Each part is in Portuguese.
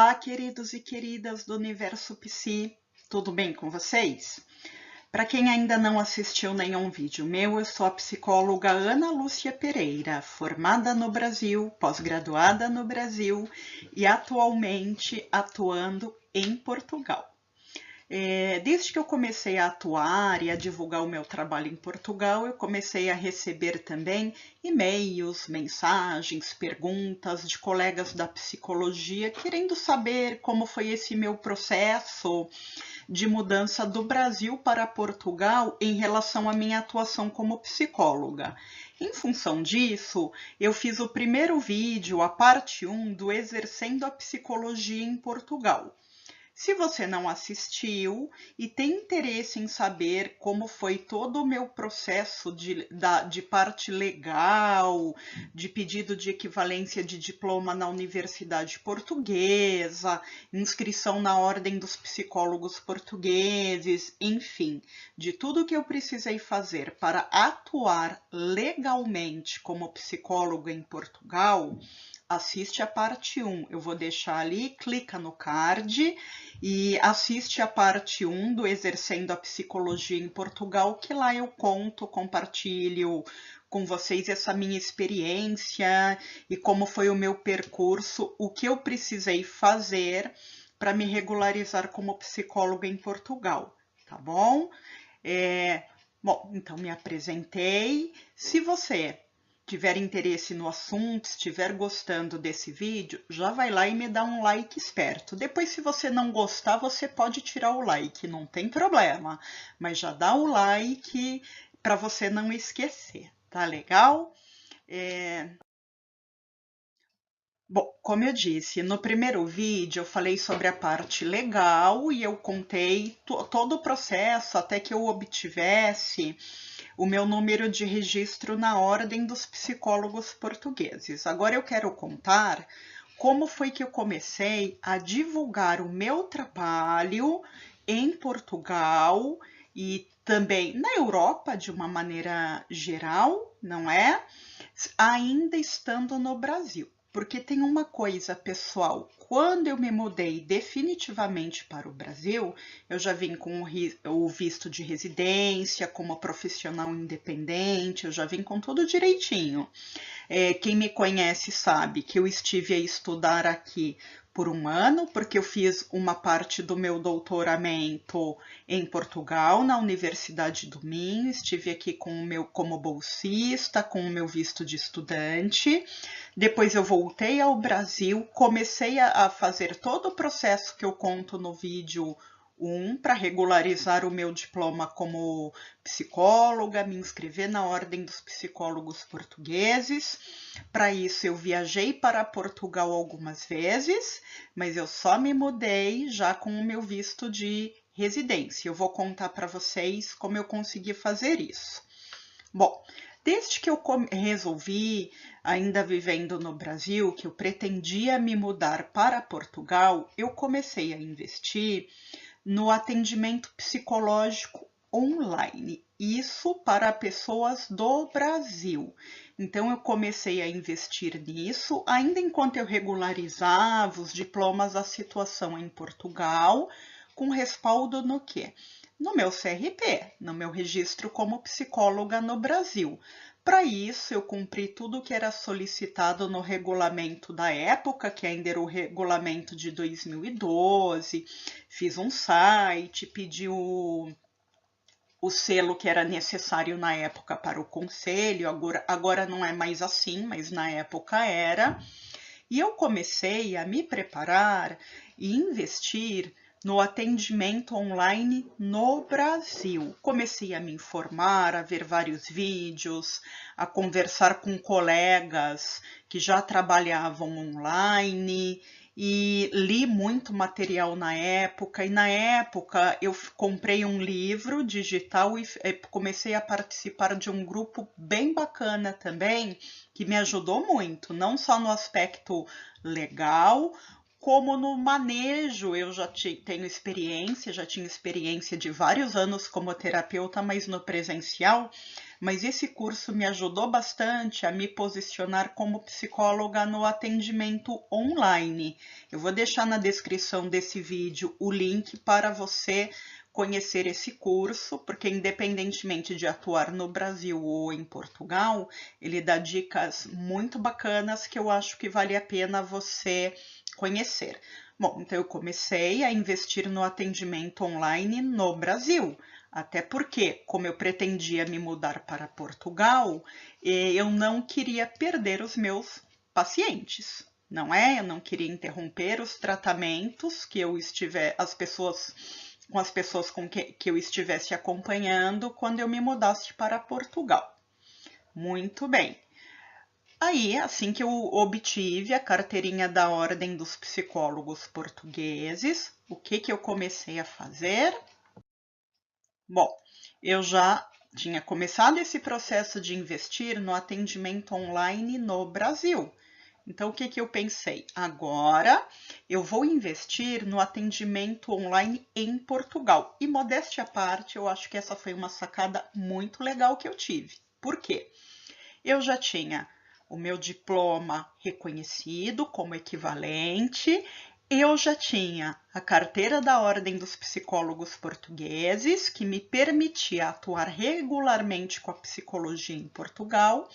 Olá, queridos e queridas do Universo Psi, tudo bem com vocês? Para quem ainda não assistiu nenhum vídeo meu, eu sou a psicóloga Ana Lúcia Pereira, formada no Brasil, pós-graduada no Brasil e atualmente atuando em Portugal. Desde que eu comecei a atuar e a divulgar o meu trabalho em Portugal, eu comecei a receber também e-mails, mensagens, perguntas de colegas da psicologia querendo saber como foi esse meu processo de mudança do Brasil para Portugal em relação à minha atuação como psicóloga. Em função disso, eu fiz o primeiro vídeo, a parte 1 do Exercendo a Psicologia em Portugal. Se você não assistiu e tem interesse em saber como foi todo o meu processo de parte legal, de pedido de equivalência de diploma na Universidade Portuguesa, inscrição na Ordem dos Psicólogos Portugueses, enfim, de tudo que eu precisei fazer para atuar legalmente como psicóloga em Portugal, assiste a parte 1, eu vou deixar ali, clica no card e assiste a parte 1 do Exercendo a Psicologia em Portugal, que lá eu conto, compartilho com vocês essa minha experiência e como foi o meu percurso, o que eu precisei fazer para me regularizar como psicóloga em Portugal, tá bom? Bom, então me apresentei. Se você tiver interesse no assunto, estiver gostando desse vídeo, já vai lá e me dá um like esperto. Depois, se você não gostar, você pode tirar o like, não tem problema. Mas já dá o like para você não esquecer, tá legal? Bom, como eu disse, no primeiro vídeo eu falei sobre a parte legal e eu contei todo o processo até que eu obtivesse o meu número de registro na Ordem dos Psicólogos Portugueses. Agora eu quero contar como foi que eu comecei a divulgar o meu trabalho em Portugal e também na Europa de uma maneira geral, não é? Ainda estando no Brasil. Porque tem uma coisa, pessoal, quando eu me mudei definitivamente para o Brasil, eu já vim com o visto de residência, como profissional independente, eu já vim com tudo direitinho. Quem me conhece sabe que eu estive a estudar aqui por um ano, porque eu fiz uma parte do meu doutoramento em Portugal, na Universidade do Minho, estive aqui como bolsista, com o meu visto de estudante. Depois eu voltei ao Brasil, comecei a fazer todo o processo que eu conto no vídeo 1 para regularizar o meu diploma como psicóloga, me inscrever na Ordem dos Psicólogos Portugueses. Para isso eu viajei para Portugal algumas vezes, mas eu só me mudei já com o meu visto de residência. Eu vou contar para vocês como eu consegui fazer isso. Bom, desde que eu resolvi, ainda vivendo no Brasil, que eu pretendia me mudar para Portugal, eu comecei a investir no atendimento psicológico online, isso para pessoas do Brasil. Então eu comecei a investir nisso, ainda enquanto eu regularizava os diplomas da situação em Portugal, com respaldo no quê? No meu CRP, no meu registro como psicóloga no Brasil. Para isso, eu cumpri tudo o que era solicitado no regulamento da época, que ainda era o regulamento de 2012, fiz um site, pedi o selo que era necessário na época para o conselho, agora não é mais assim, mas na época era. E eu comecei a me preparar e investir no atendimento online no Brasil. Comecei a me informar, a ver vários vídeos, a conversar com colegas que já trabalhavam online e li muito material na época. E na época eu comprei um livro digital e comecei a participar de um grupo bem bacana também, que me ajudou muito, não só no aspecto legal, como no manejo eu já tenho experiência, já tinha experiência de vários anos como terapeuta, mas no presencial. Mas esse curso me ajudou bastante a me posicionar como psicóloga no atendimento online. Eu vou deixar na descrição desse vídeo o link para você conhecer esse curso, porque independentemente de atuar no Brasil ou em Portugal, ele dá dicas muito bacanas que eu acho que vale a pena você conhecer. Bom, então eu comecei a investir no atendimento online no Brasil, até porque, como eu pretendia me mudar para Portugal, eu não queria perder os meus pacientes, não é? Eu não queria interromper os tratamentos que eu estiver, com as pessoas com que eu estivesse acompanhando quando eu me mudasse para Portugal. Muito bem. Aí, assim que eu obtive a carteirinha da Ordem dos Psicólogos Portugueses, o que eu comecei a fazer? Bom, eu já tinha começado esse processo de investir no atendimento online no Brasil. Então, o que eu pensei? Agora eu vou investir no atendimento online em Portugal. E modéstia à parte, eu acho que essa foi uma sacada muito legal que eu tive. Por quê? Eu já tinha o meu diploma reconhecido como equivalente, eu já tinha a carteira da Ordem dos Psicólogos Portugueses, que me permitia atuar regularmente com a psicologia em Portugal,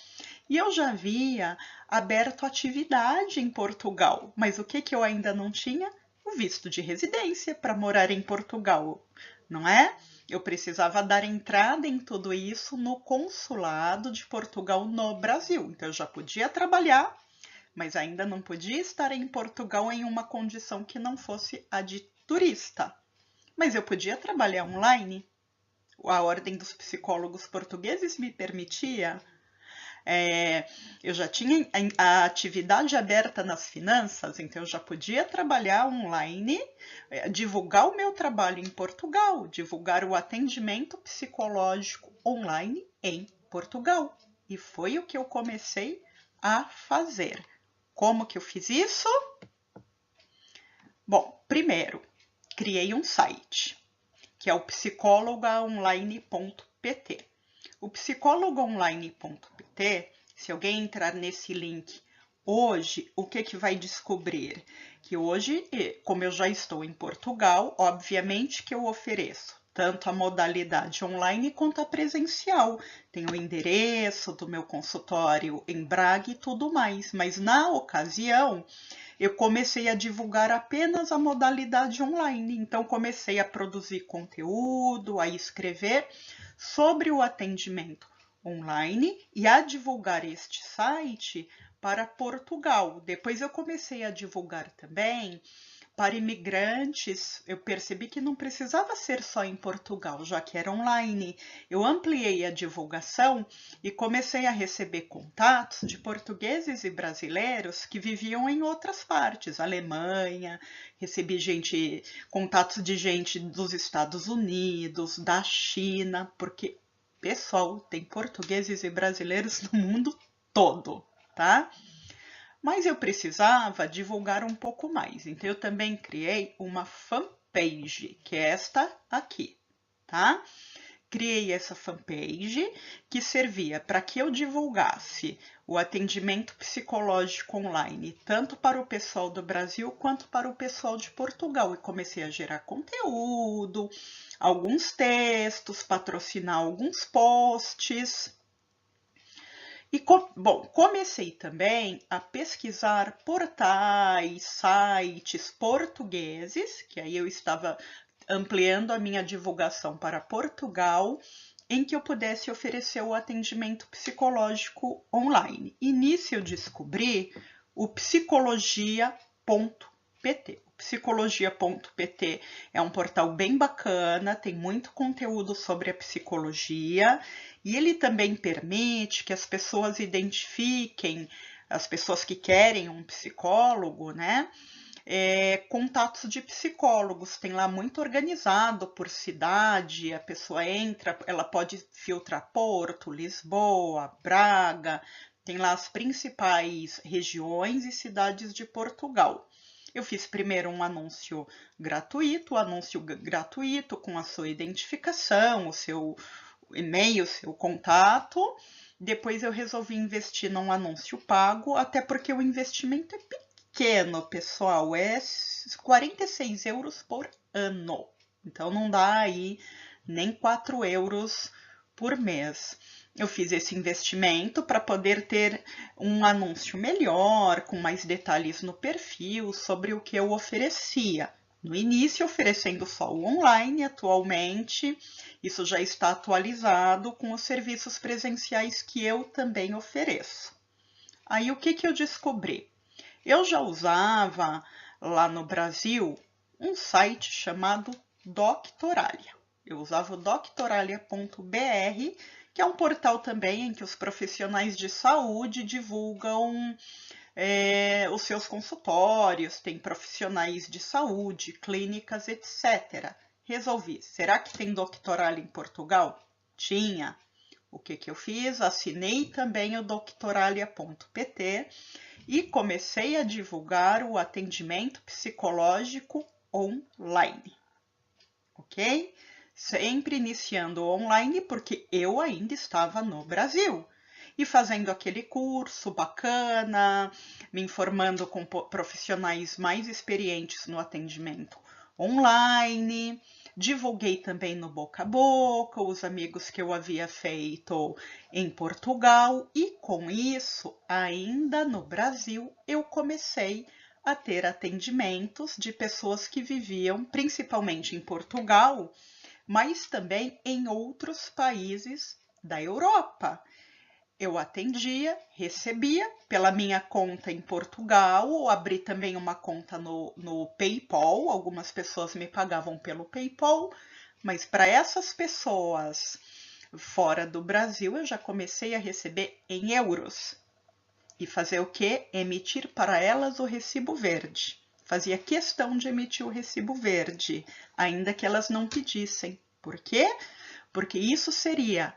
e eu já havia aberto atividade em Portugal. Mas o que eu ainda não tinha? O visto de residência para morar em Portugal, não é? Eu precisava dar entrada em tudo isso no consulado de Portugal no Brasil. Então, eu já podia trabalhar, mas ainda não podia estar em Portugal em uma condição que não fosse a de turista. Mas eu podia trabalhar online. A Ordem dos Psicólogos Portugueses me permitia. Eu já tinha a atividade aberta nas finanças, então eu já podia trabalhar online, divulgar o meu trabalho em Portugal, divulgar o atendimento psicológico online em Portugal. E foi o que eu comecei a fazer. Como que eu fiz isso? Bom, primeiro, criei um site, que é o psicólogaonline.pt. O psicólogoonline.pt, se alguém entrar nesse link hoje, o que vai descobrir? Que hoje, como eu já estou em Portugal, obviamente que eu ofereço tanto a modalidade online quanto a presencial. Tem o endereço do meu consultório em Braga e tudo mais, mas na ocasião eu comecei a divulgar apenas a modalidade online. Então, comecei a produzir conteúdo, a escrever sobre o atendimento online e a divulgar este site para Portugal. Depois eu comecei a divulgar também para imigrantes. Eu percebi que não precisava ser só em Portugal, já que era online. Eu ampliei a divulgação e comecei a receber contatos de portugueses e brasileiros que viviam em outras partes, Alemanha, recebi contatos de gente dos Estados Unidos, da China, porque, pessoal, tem portugueses e brasileiros no mundo todo, tá? Mas eu precisava divulgar um pouco mais, então eu também criei uma fanpage, que é esta aqui, tá? Criei essa fanpage que servia para que eu divulgasse o atendimento psicológico online, tanto para o pessoal do Brasil quanto para o pessoal de Portugal. E comecei a gerar conteúdo, alguns textos, patrocinar alguns posts. E, bom, comecei também a pesquisar portais, sites portugueses, que aí eu estava ampliando a minha divulgação para Portugal, em que eu pudesse oferecer o atendimento psicológico online. E nisso eu descobri o psicologia.pt. Psicologia.pt é um portal bem bacana, tem muito conteúdo sobre a psicologia e ele também permite que as pessoas identifiquem, as pessoas que querem um psicólogo, né? Contatos de psicólogos, tem lá muito organizado por cidade, a pessoa entra, ela pode filtrar Porto, Lisboa, Braga, tem lá as principais regiões e cidades de Portugal. Eu fiz primeiro um anúncio gratuito, com a sua identificação, o seu e-mail, o seu contato. Depois eu resolvi investir num anúncio pago, até porque o investimento é pequeno, pessoal, é 46 euros por ano. Então não dá aí nem 4 euros por mês. Eu fiz esse investimento para poder ter um anúncio melhor, com mais detalhes no perfil sobre o que eu oferecia. No início, oferecendo só o online, atualmente, isso já está atualizado com os serviços presenciais que eu também ofereço. Aí, o que eu descobri? Eu já usava lá no Brasil um site chamado Doctoralia. Eu usava o doctoralia.br, que é um portal também em que os profissionais de saúde divulgam os seus consultórios, tem profissionais de saúde, clínicas, etc. Resolvi, será que tem Doctoralia em Portugal? Tinha. O que eu fiz? Assinei também o doctoralia.pt e comecei a divulgar o atendimento psicológico online, ok? Sempre iniciando online porque eu ainda estava no Brasil e fazendo aquele curso bacana, me informando com profissionais mais experientes no atendimento online. Divulguei também no boca a boca os amigos que eu havia feito em Portugal e com isso, ainda no Brasil, eu comecei a ter atendimentos de pessoas que viviam principalmente em Portugal, mas também em outros países da Europa. Eu atendia, recebia pela minha conta em Portugal, ou abri também uma conta no PayPal. Algumas pessoas me pagavam pelo PayPal, mas para essas pessoas fora do Brasil eu já comecei a receber em euros. E fazer o quê? Emitir para elas o recibo verde. Fazia questão de emitir o recibo verde, ainda que elas não pedissem. Por quê? Porque isso seria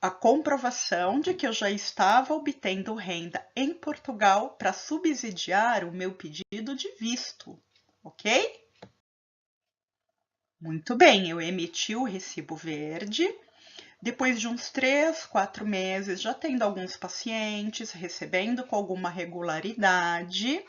a comprovação de que eu já estava obtendo renda em Portugal para subsidiar o meu pedido de visto, ok? Muito bem, eu emiti o recibo verde. Depois de uns 3, 4 meses, já tendo alguns pacientes, recebendo com alguma regularidade,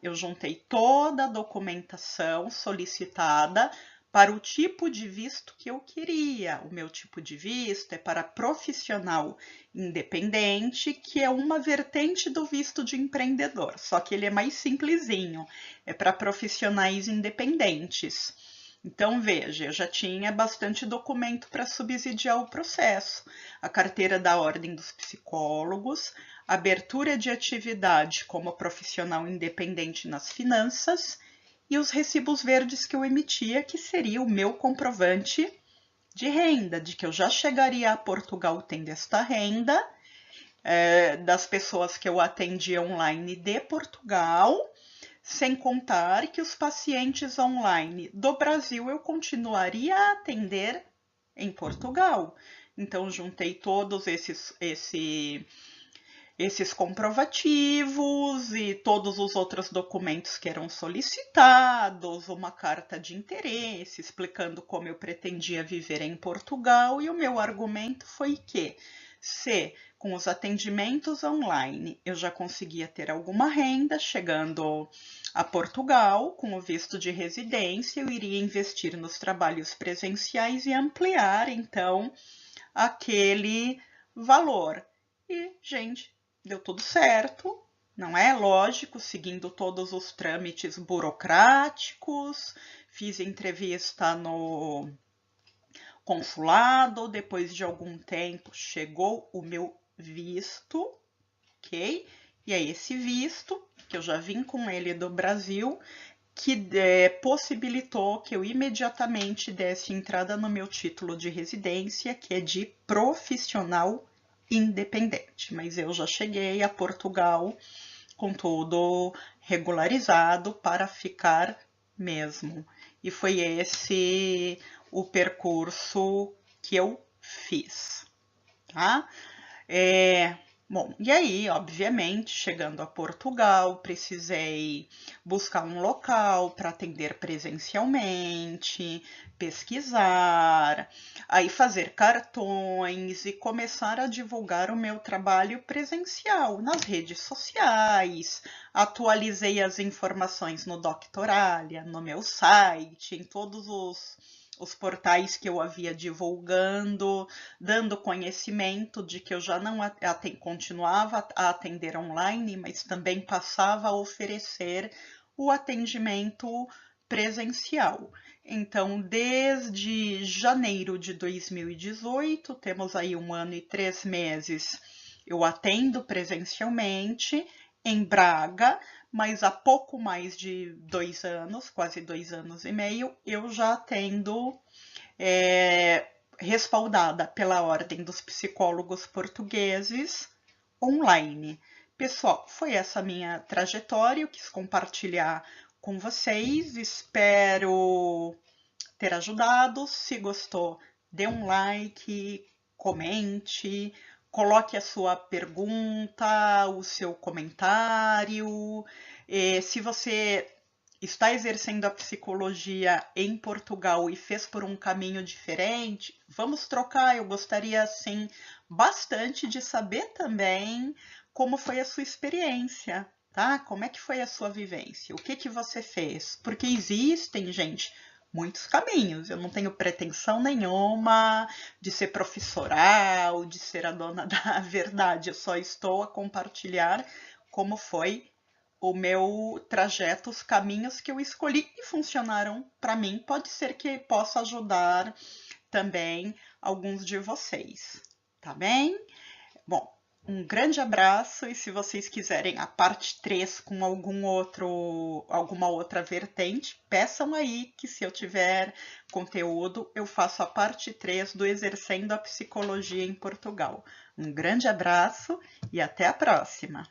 eu juntei toda a documentação solicitada para o tipo de visto que eu queria. O meu tipo de visto é para profissional independente, que é uma vertente do visto de empreendedor, só que ele é mais simplesinho, é para profissionais independentes. Então, veja, eu já tinha bastante documento para subsidiar o processo. A carteira da Ordem dos Psicólogos, abertura de atividade como profissional independente nas finanças e os recibos verdes que eu emitia, que seria o meu comprovante de renda, de que eu já chegaria a Portugal tendo esta renda, das pessoas que eu atendia online de Portugal, sem contar que os pacientes online do Brasil eu continuaria a atender em Portugal. Então, juntei todos esses comprovativos e todos os outros documentos que eram solicitados, uma carta de interesse explicando como eu pretendia viver em Portugal, e o meu argumento foi que, se com os atendimentos online eu já conseguia ter alguma renda chegando a Portugal com o visto de residência, eu iria investir nos trabalhos presenciais e ampliar então aquele valor. E, gente, deu tudo certo, não é? Lógico, seguindo todos os trâmites burocráticos, fiz entrevista no consulado, depois de algum tempo chegou o meu visto, ok? E é esse visto, que eu já vim com ele do Brasil, que possibilitou que eu imediatamente desse entrada no meu título de residência, que é de profissional independente. Mas eu já cheguei a Portugal com tudo regularizado para ficar mesmo. E foi esse o percurso que eu fiz, tá? Bom, e aí, obviamente, chegando a Portugal, precisei buscar um local para atender presencialmente, pesquisar, aí fazer cartões e começar a divulgar o meu trabalho presencial nas redes sociais. Atualizei as informações no Doctoralia, no meu site, em todos os portais que eu havia divulgando, dando conhecimento de que eu já não continuava a atender online, mas também passava a oferecer o atendimento presencial. Então, desde janeiro de 2018, temos aí 1 ano e 3 meses, eu atendo presencialmente em Braga, mas há pouco mais de 2 anos, quase 2 anos e meio, eu já atendo respaldada pela Ordem dos Psicólogos Portugueses online. Pessoal, foi essa minha trajetória, eu quis compartilhar com vocês, espero ter ajudado. Se gostou, dê um like, comente, coloque a sua pergunta, o seu comentário. Se você está exercendo a psicologia em Portugal e fez por um caminho diferente, vamos trocar. Eu gostaria, sim, bastante de saber também como foi a sua experiência, tá? Como é que foi a sua vivência? O que que você fez? Porque existem, gente, muitos caminhos. Eu não tenho pretensão nenhuma de ser professoral, de ser a dona da verdade. Eu só estou a compartilhar como foi o meu trajeto, os caminhos que eu escolhi e funcionaram para mim. Pode ser que possa ajudar também alguns de vocês, tá bem? Bom, um grande abraço e se vocês quiserem a parte 3 com alguma outra vertente, peçam aí que se eu tiver conteúdo, eu faço a parte 3 do Exercendo a Psicologia em Portugal. Um grande abraço e até a próxima!